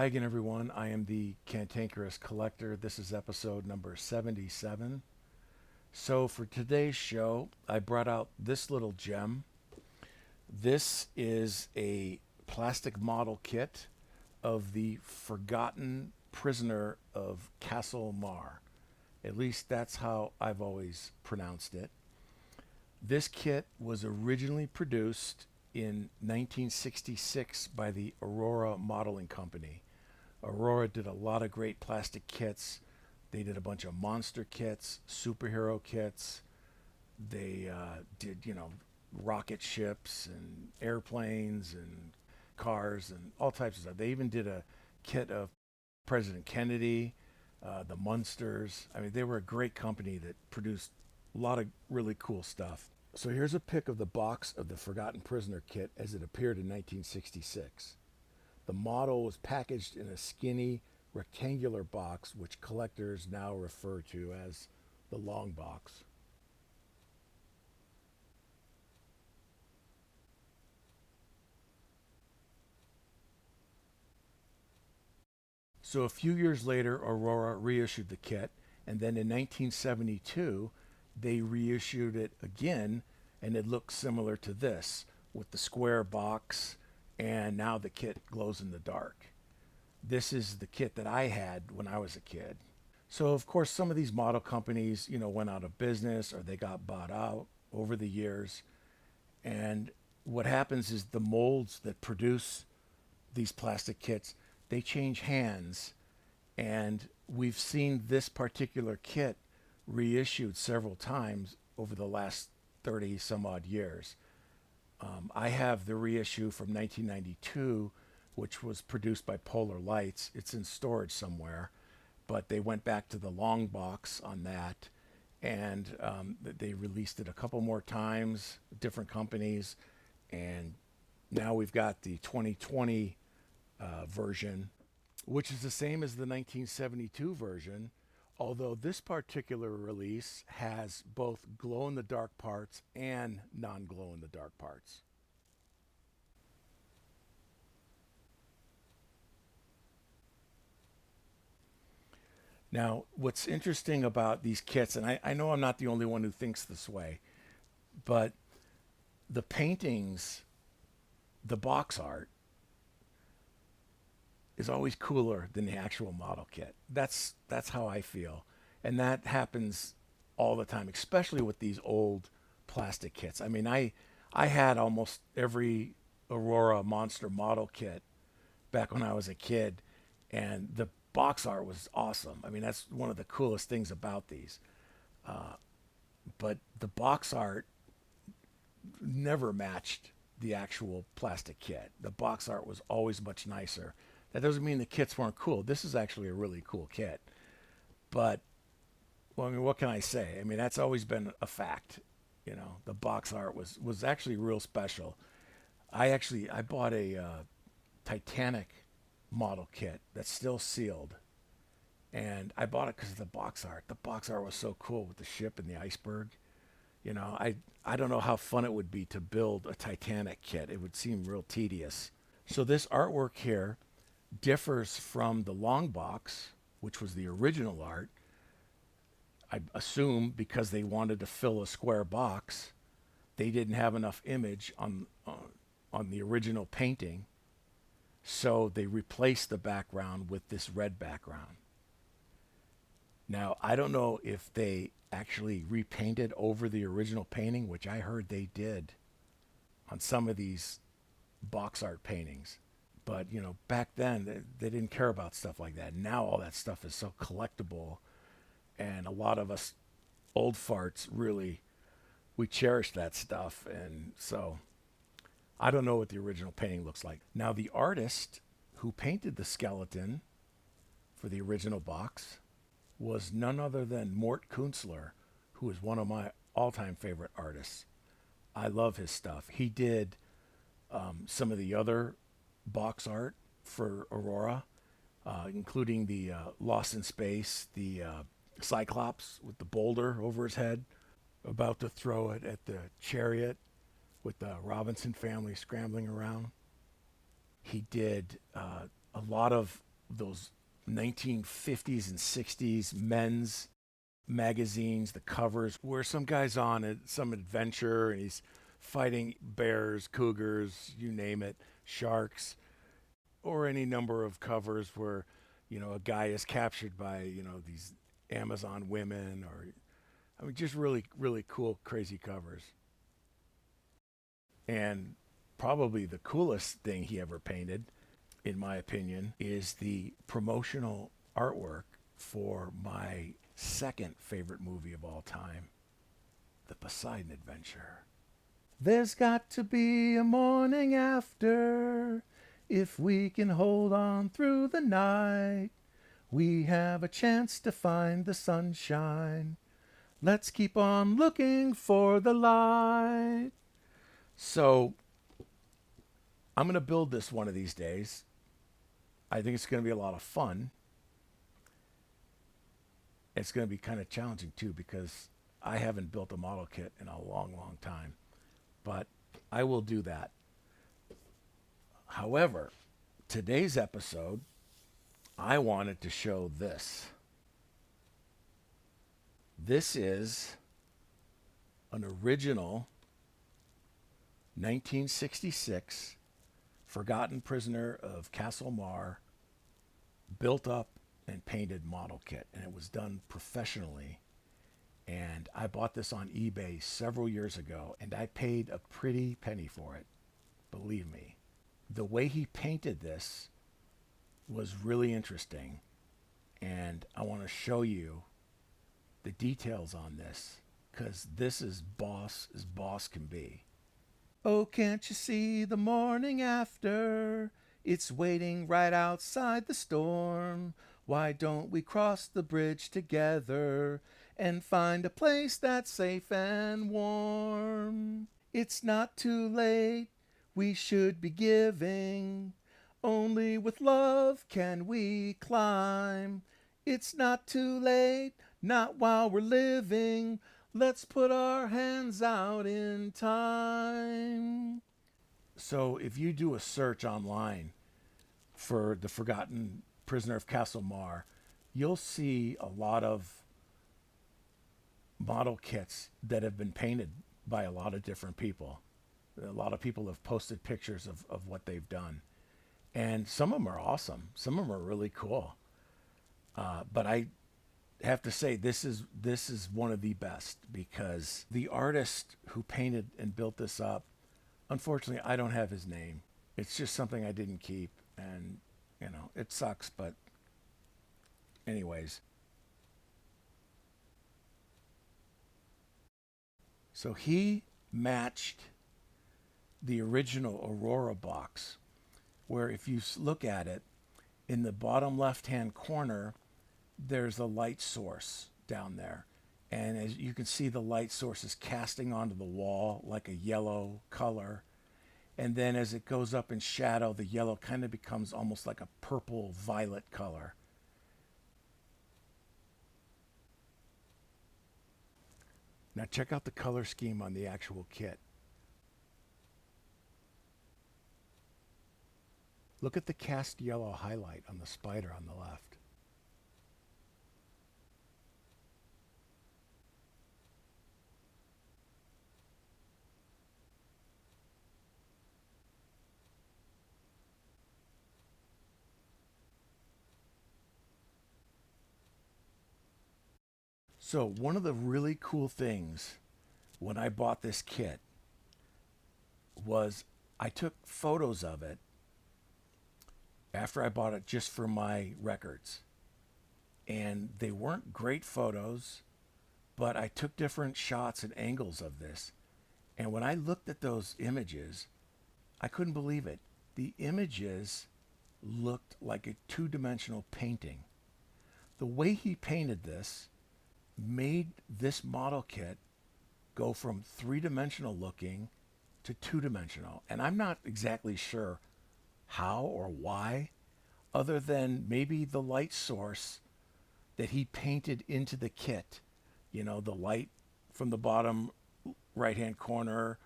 Hi again, everyone. I am the Cantankerous Collector. This is episode number 77. So, for today's show, I brought out this little gem. This is a plastic model kit of the Forgotten Prisoner of KASTEL Maré. At least that's how I've always pronounced it. This kit was originally produced in 1966 by the Aurora Modeling Company. Aurora did a lot of great plastic kits. They did a bunch of monster kits, superhero kits. They did, rocket ships and airplanes and cars and all types of stuff. They even did a kit of President Kennedy, the Munsters. I mean, they were a great company that produced a lot of really cool stuff. So here's a pic of the box of the Forgotten Prisoner kit as it appeared in 1966. The model was packaged in a skinny, rectangular box, which collectors now refer to as the long box. So a few years later, Aurora reissued the kit, and then in 1972, they reissued it again, and it looks similar to this, with the square box, and now the kit glows in the dark. This is the kit that I had when I was a kid. So of course, some of these model companies, went out of business or they got bought out over the years. And what happens is the molds that produce these plastic kits, they change hands. And we've seen this particular kit reissued several times over the last 30 some odd years. I have the reissue from 1992, which was produced by Polar Lights. It's in storage somewhere, but they went back to the long box on that, and they released it a couple more times, different companies, and now we've got the 2020 version, which is the same as the 1972 version, although this particular release has both glow in the dark parts and non glow in the dark parts. Now, what's interesting about these kits, and I know I'm not the only one who thinks this way, but the paintings, the box art, is always cooler than the actual model kit. That's how I feel, and that happens all the time, especially with these old plastic kits. I mean, I had almost every Aurora Monster model kit back when I was a kid, and the box art was awesome. I mean, that's one of the coolest things about these. But the box art never matched the actual plastic kit. The box art was always much nicer. That doesn't mean the kits weren't cool. This is actually a really cool kit. But, well, I mean, what can I say? I mean, that's always been a fact. The box art was actually real special. I bought a Titanic model kit that's still sealed, and I bought it because of the box art. The box art was so cool with the ship and the iceberg. I don't know how fun it would be to build a Titanic kit. It would seem real tedious. So this artwork here differs from the long box, which was the original art. I assume because they wanted to fill a square box, they didn't have enough image on the original painting, so they replaced the background with this red background. Now, I don't know if they actually repainted over the original painting, which I heard they did on some of these box art paintings. But, back then they didn't care about stuff like that. Now all that stuff is so collectible, and a lot of us old farts really, we cherish that stuff. And so I don't know what the original painting looks like. Now, the artist who painted the skeleton for the original box was none other than Mort Küntsler, who is one of my all-time favorite artists. I love his stuff. He did some of the other box art for Aurora, including the Lost in Space, the Cyclops with the boulder over his head, about to throw it at the chariot with the Robinson family scrambling around. He did a lot of those 1950s and 60s men's magazines, the covers, where some guy's on some adventure and he's fighting bears, cougars, you name it, sharks, or any number of covers where, a guy is captured by, these Amazon women, or, I mean, just really, really cool, crazy covers. And probably the coolest thing he ever painted, in my opinion, is the promotional artwork for my second favorite movie of all time, The Poseidon Adventure. There's got to be a morning after. If we can hold on through the night, we have a chance to find the sunshine. Let's keep on looking for the light. So, I'm going to build this one of these days. I think it's going to be a lot of fun. It's going to be kind of challenging too, because I haven't built a model kit in a long, long time. But I will do that. However, today's episode, I wanted to show this. This is an original 1966 Forgotten Prisoner of Castle Mar built up and painted model kit, and it was done professionally. And I bought this on eBay several years ago, and I paid a pretty penny for it, believe me. The way he painted this was really interesting, and I want to show you the details on this, because this is boss as boss can be. Oh, can't you see the morning after? It's waiting right outside the storm. Why don't we cross the bridge together and find a place that's safe and warm? It's not too late, we should be giving. Only with love can we climb. It's not too late, not while we're living. Let's put our hands out in time. So if you do a search online for The Forgotten Prisoner of Castle Mar, you'll see a lot of model kits that have been painted by a lot of different people. A lot of people have posted pictures of what they've done. And some of them are awesome. Some of them are really cool. But I have to say this is one of the best, because the artist who painted and built this up, unfortunately, I don't have his name. It's just something I didn't keep, and it sucks, but anyways. So he matched the original Aurora box, where if you look at it, in the bottom left-hand corner, there's a light source down there. And as you can see, the light source is casting onto the wall like a yellow color. And then as it goes up in shadow, the yellow kind of becomes almost like a purple violet color. Now check out the color scheme on the actual kit. Look at the cast yellow highlight on the spider on the left. So one of the really cool things when I bought this kit was I took photos of it after I bought it just for my records. And they weren't great photos, but I took different shots and angles of this. And when I looked at those images, I couldn't believe it. The images looked like a two-dimensional painting. The way he painted this made this model kit go from three-dimensional looking to two-dimensional. And I'm not exactly sure how or why, other than maybe the light source that he painted into the kit. The light from the bottom right-hand corner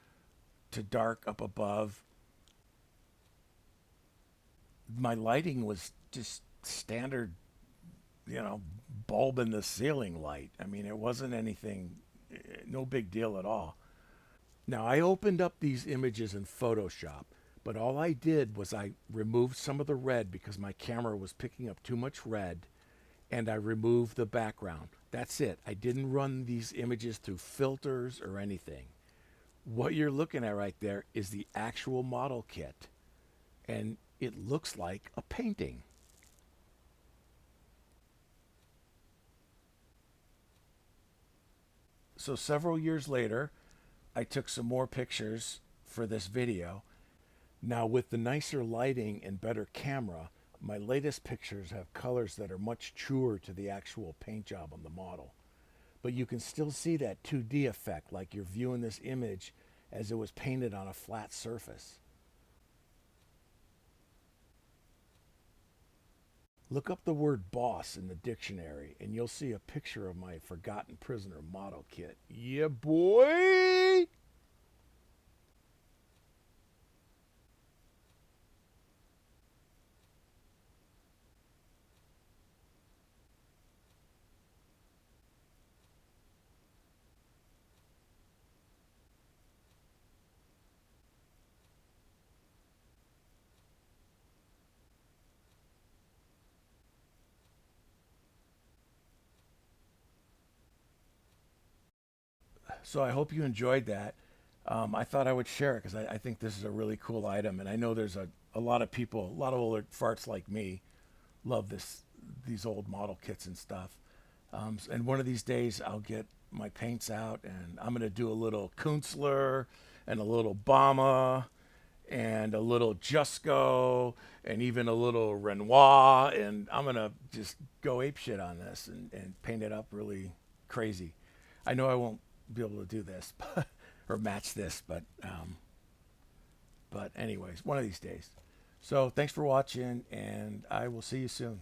to dark up above. My lighting was just standard, you know, bulb in the ceiling light. I mean, it wasn't anything, no big deal at all. Now, I opened up these images in Photoshop, but all I did was I removed some of the red because my camera was picking up too much red, and I removed the background. That's it. I didn't run these images through filters or anything. What you're looking at right there is the actual model kit, and it looks like a painting. So several years later, I took some more pictures for this video. Now, with the nicer lighting and better camera, my latest pictures have colors that are much truer to the actual paint job on the model. But you can still see that 2D effect, like you're viewing this image as it was painted on a flat surface. Look up the word boss in the dictionary and you'll see a picture of my Forgotten Prisoner model kit. Yeah, boy! So I hope you enjoyed that. I thought I would share it because I think this is a really cool item, and I know there's a lot of people, a lot of older farts like me, love these old model kits and stuff. And one of these days, I'll get my paints out, and I'm gonna do a little Künstler and a little Bama and a little Jusco and even a little Renoir, and I'm gonna just go ape shit on this and paint it up really crazy. I know I won't be able to do this or match this, but anyways, one of these days. So thanks for watching, and I will see you soon.